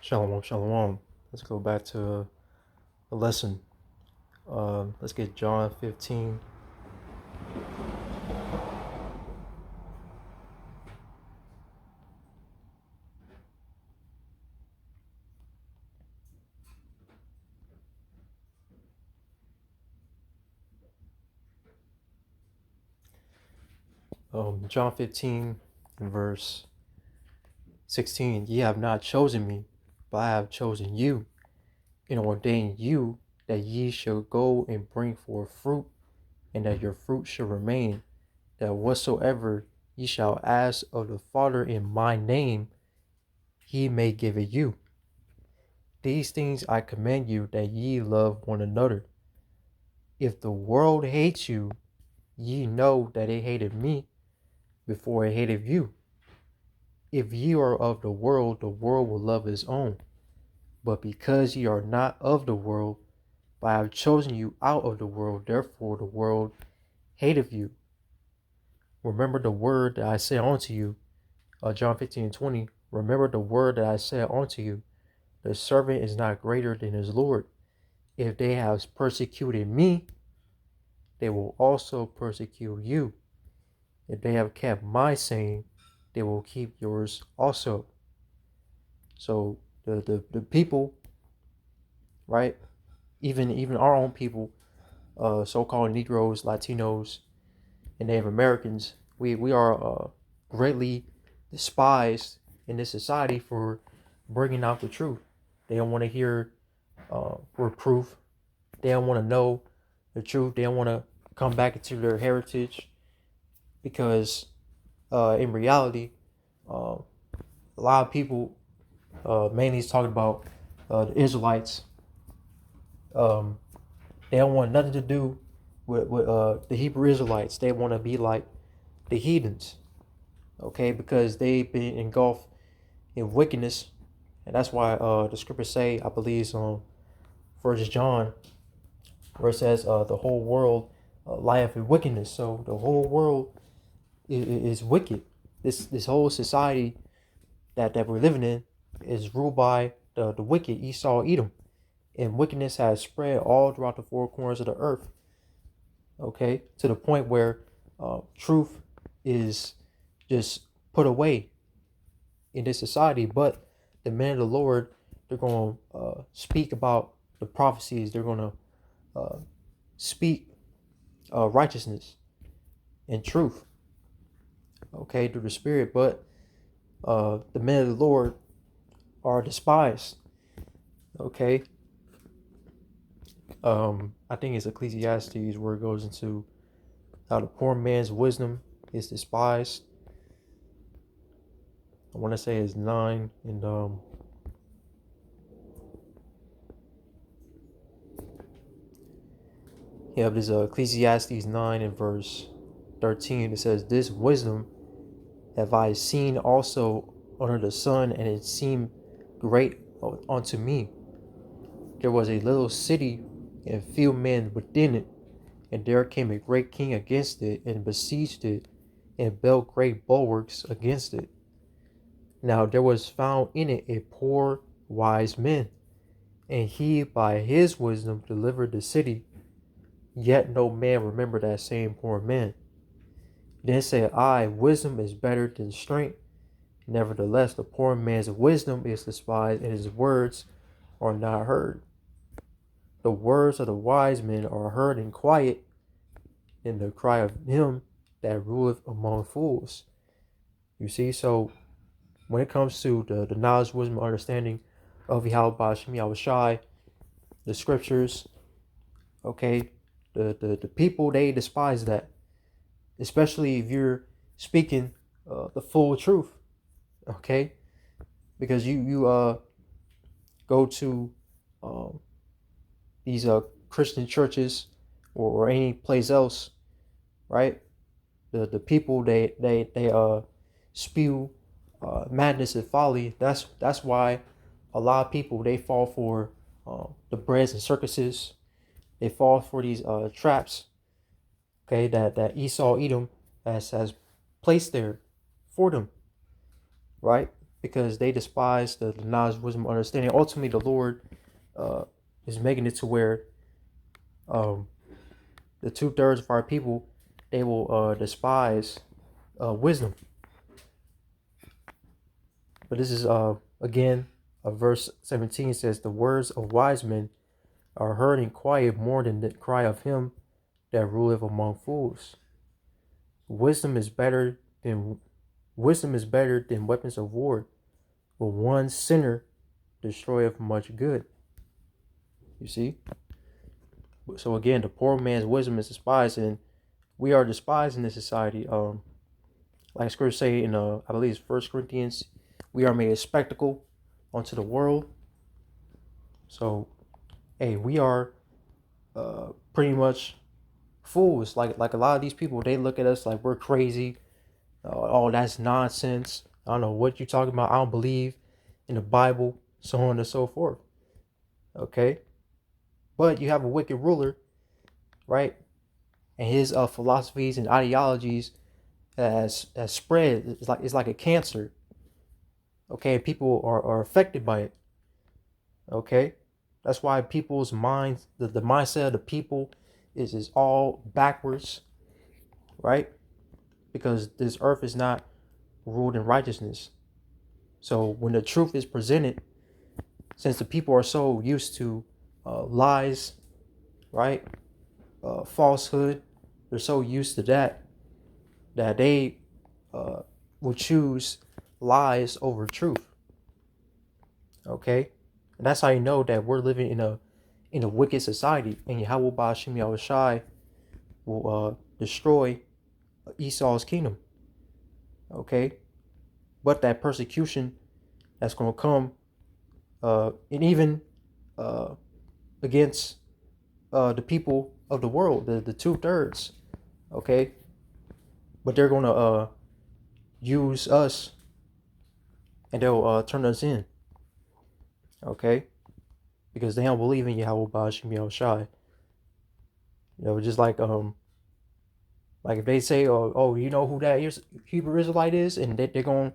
Shalom, shalom. Let's go back to the lesson. Let's get John 15. John 15, verse 16. Ye have not chosen me, but I have chosen you, and ordained you that ye shall go and bring forth fruit, and that your fruit shall remain, that whatsoever ye shall ask of the Father in my name, he may give it you. These things I command you, that ye love one another. If the world hates you, ye know that it hated me before it hated you. If ye are of the world will love his own. But because ye are not of the world, but I have chosen you out of the world, therefore the world hateth you. Remember the word that I said unto you, John 15:20. Remember the word that I said unto you, the servant is not greater than his Lord. If they have persecuted me, they will also persecute you. If they have kept my saying, they will keep yours also. So the people, right? Even our own people, so-called Negroes, Latinos, and Native Americans, we are greatly despised in this society for bringing out the truth. They don't want to hear reproof. They don't want to know the truth. They don't want to come back into their heritage because in reality, a lot of people, mainly he's talking about the Israelites. Um, they don't want nothing to do with the Hebrew Israelites. They want to be like the heathens, okay? Because they've been engulfed in wickedness, and that's why the scriptures say, I believe, it's on First John, where it says, the whole world lieth in wickedness. So the whole world is wicked. This whole society that we're living in is ruled by the wicked Esau, Edom, and wickedness has spread all throughout the four corners of the earth. Okay, to the point where truth is just put away in this society. But the men of the Lord, they're going to speak about the prophecies. They're going to speak righteousness and truth, okay, through the Spirit. But the men of the Lord are despised, okay. I think it's Ecclesiastes where it goes into how the poor man's wisdom is despised. I want to say it's 9, and yeah, there's Ecclesiastes 9 and verse 13. It says, "This wisdom have I seen also under the sun, and it seemed great unto me. There was a little city, and few men within it, and there came a great king against it, and besieged it, and built great bulwarks against it. Now there was found in it a poor wise man, and he by his wisdom delivered the city. Yet no man remembered that same poor man. Then said I, wisdom is better than strength. Nevertheless, the poor man's wisdom is despised, and his words are not heard. The words of the wise men are heard in quiet, and the cry of him that ruleth among fools." You see, so when it comes to the knowledge, wisdom, understanding of Yahweh Bashim Yahushai, the scriptures, okay, the people, they despise that, especially if you're speaking the full truth, okay, because you go to um, these Christian churches or any place else, right? The people they spew madness and folly. That's why a lot of people, they fall for the breads and circuses. They fall for these traps, okay, that Esau Edom has placed there for them, right? because they despise the knowledge, wisdom, understanding. Ultimately, the Lord uh, is making it to where um, the 2/3 of our people, they will despise wisdom. But this is again, verse 17 says, "The words of wise men are heard in quiet more than the cry of him that ruleth among fools. Wisdom is better than weapons of war, but one sinner destroyeth much good." You see? So again, the poor man's wisdom is despised, and we are despised in this society. Like Scripture say in I believe it's 1 Corinthians, we are made a spectacle unto the world. So, hey, we are pretty much fools. Like a lot of these people, they look at us like we're crazy. Oh, that's nonsense. I don't know what you're talking about. I don't believe in the Bible, so on and so forth. Okay, but you have a wicked ruler, right? And his philosophies and ideologies has spread. It's like a cancer. Okay, and people are affected by it. Okay, that's why people's minds, the mindset of the people, is all backwards, right? Because this earth is not ruled in righteousness. So when the truth is presented, since the people are so used to lies, right, falsehood, they're so used to that they will choose lies over truth. Okay, and that's how you know that we're living in a wicked society, and Yahweh Ba'ashim Yahushai will destroy Esau's kingdom. Okay, but that persecution that's going to come, and even against the people of the world, the 2/3. Okay, but they're going to use us, and they'll turn us in. Okay, because they don't believe in Yahweh Ba'ashim Yahushai. Just like if they say, oh, you know who that Hebrew Israelite is, and they're going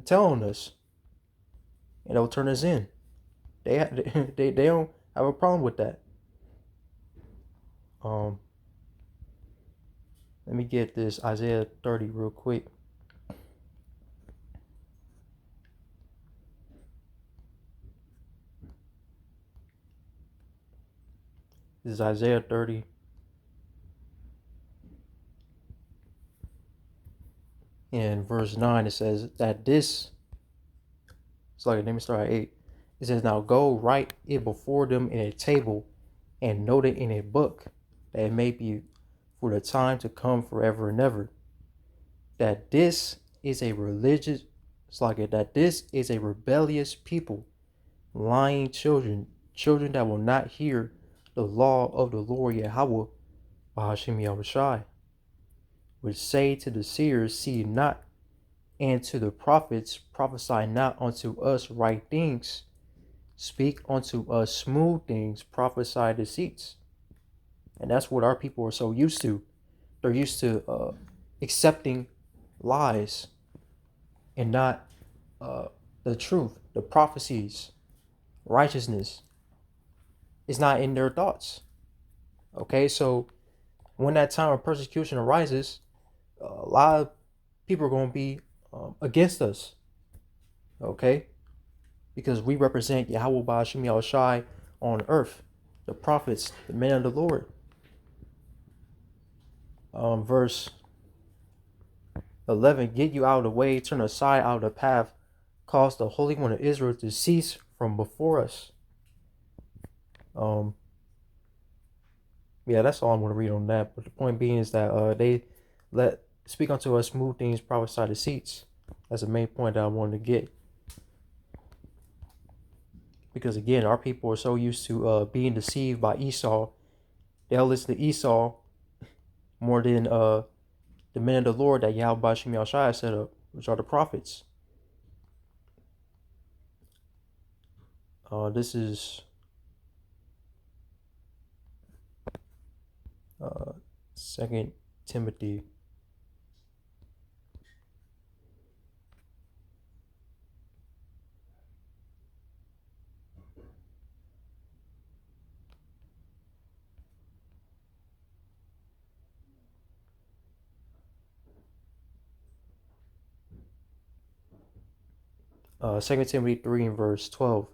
tell on us, and they'll turn us in. They don't have a problem with that. Let me get this Isaiah 30 real quick. This is Isaiah 30. In verse 9, it says that this, let me start at 8. It says, "Now go write it before them in a table and note it in a book, that it may be for the time to come forever and ever. That this is a rebellious people, lying children that will not hear the law of the Lord Yahweh, Bahashim Yahushai, which say to the seers, see not, and to the prophets, prophesy not unto us right things, speak unto us smooth things, prophesy deceits." And that's what our people are so used to. They're used to accepting lies and not the truth, the prophecies, righteousness. Is not in their thoughts. Okay, so when that time of persecution arises, a lot of people are going to be against us. Okay, because we represent Yahweh Ba'ashim Yahushai on earth, the prophets, the men of the Lord. Verse 11, "Get you out of the way, turn aside out of the path, cause the Holy One of Israel to cease from before us." Yeah, that's all I'm going to read on that. But the point being is that they speak unto us smooth things, prophesy deceits. That's the main point that I wanted to get. Because again, our people are so used to being deceived by Esau. They'll listen to Esau more than the men of the Lord that Yahweh Ba'ashim Yahushai set up, which are the prophets. This is 2 Timothy 2 Timothy 3 and verse 12.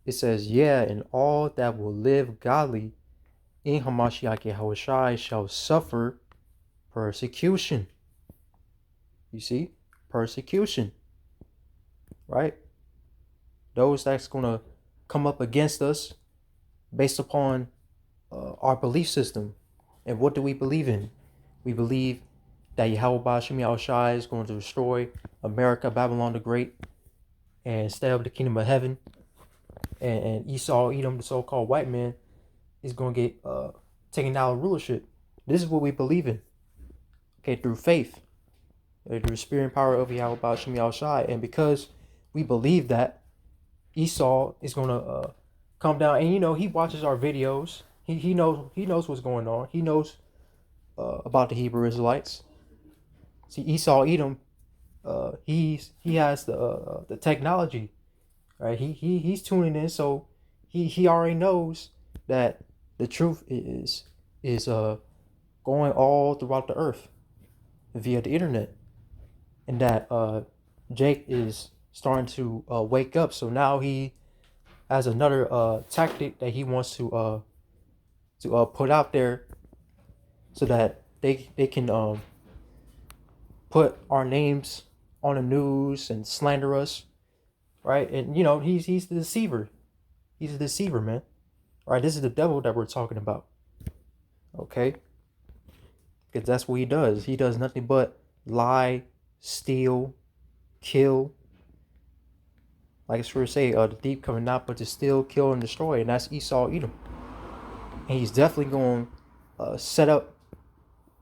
It says, yeah, and all that will live godly in Hamashiach Yahushai shall suffer persecution. You see? Persecution. Right? Those that's going to come up against us based upon our belief system. And what do we believe in? We believe that Yahweh Ba'ashim Yahushai is going to destroy America, Babylon the Great, and stay up the kingdom of heaven. And Esau, Edom, the so-called white man, is going to get taken out of rulership. This is what we believe in. Okay, through faith, through the spirit and power of Yahweh Ba'ashim Yahushai. And because we believe that, Esau is going to come down. And, you know, he watches our videos. He knows what's going on. He knows about the Hebrew Israelites. See, Esau, Edom, he has the technology, right? He's tuning in, so he already knows that the truth is going all throughout the earth via the internet, and that Jake is starting to wake up. So now he has another tactic that he wants to put out there, so that they can put our names on the news and slander us, right? And you know, he's the deceiver. He's a deceiver, man. Right? This is the devil that we're talking about. Okay? Because that's what he does. He does nothing but lie, steal, kill. Like it's sure to say, the thief coming not but to steal, kill, and destroy. And that's Esau, Edom. And he's definitely going to set up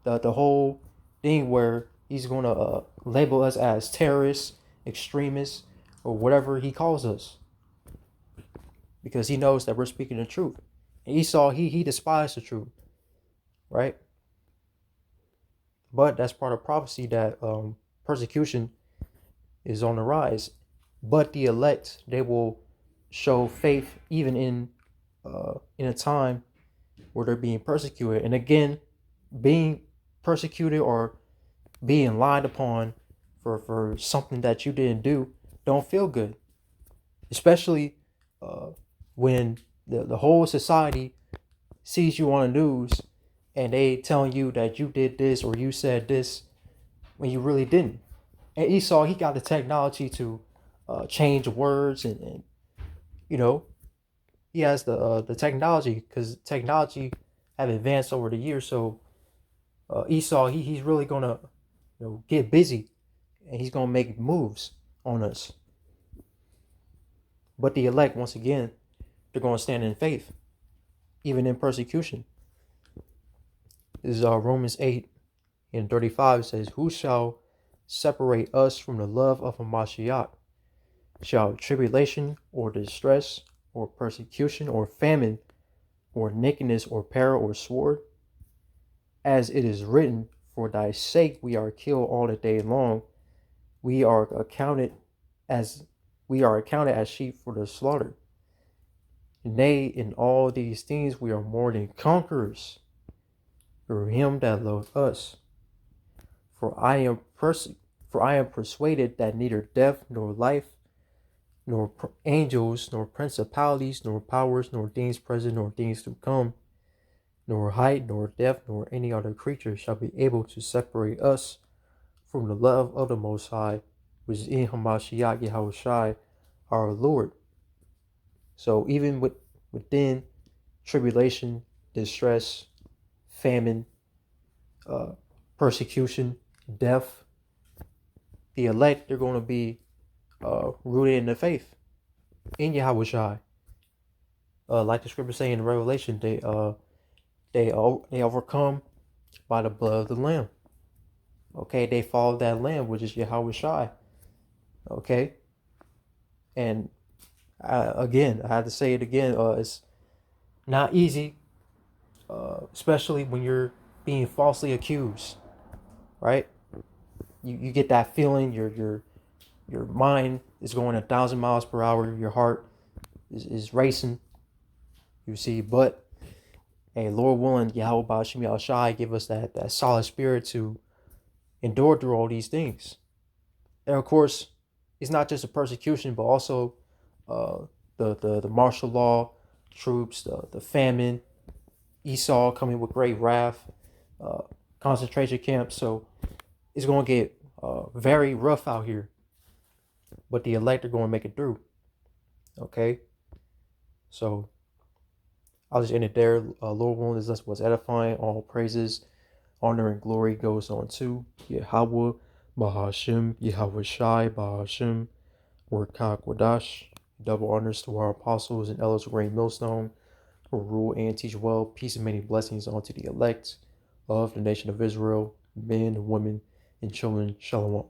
the whole thing where he's going to label us as terrorists, extremists, or whatever he calls us, because he knows that we're speaking the truth. And Esau, he despised the truth, right? But that's part of prophecy that persecution is on the rise. But the elect, they will show faith even in a time where they're being persecuted. And again, being persecuted or being lied upon for something that you didn't do don't feel good, especially when the whole society sees you on the news and they telling you that you did this or you said this when you really didn't. And Esau, he got the technology to change words, and you know, he has the technology, because technology have advanced over the years. So Esau, he's really gonna get busy, and he's gonna make moves on us. But the elect, once again, they're gonna stand in faith, even in persecution. This is Romans 8 and 35 says, who shall separate us from the love of Hamashiach? Shall tribulation or distress or persecution or famine or nakedness or peril or sword? As it is written, for thy sake we are killed all the day long. We are accounted as sheep for the slaughter. Nay, in all these things we are more than conquerors through him that loved us. For I am persuaded that neither death nor life, nor angels, nor principalities, nor powers, nor things present, nor things to come, nor height, nor depth, nor any other creature shall be able to separate us from the love of the Most High, which is in Hamashiach Yahushai, our Lord. So even within tribulation, distress, famine, persecution, death, the elect, they're going to be rooted in the faith in Yahushai. Like the scripture saying in Revelation, they overcome by the blood of the Lamb. Okay, they follow that Lamb, which is Yahushai. Okay, and again, I have to say it again. It's not easy, especially when you're being falsely accused. Right? You get that feeling. Your mind is going 1,000 miles per hour. Your heart is racing. You see, but hey, Lord willing, Yahweh Ba'ashim Yahushai give us that solid spirit to endure through all these things. And of course, it's not just the persecution, but also uh, the martial law troops, the famine, Esau coming with great wrath, uh, concentration camps. So it's going to get very rough out here, but the elect are going to make it through. Okay, so I'll just end it there. Lord willing, this was edifying. All praises, honor, and glory goes on to Yahweh, Bahashim, Yahweh Shai, Bahashim, Workak Wadash. Double honors to our apostles and elders of Great Millstone, who rule and teach well. Peace and many blessings unto the elect of the nation of Israel, men, women, and children. Shalom.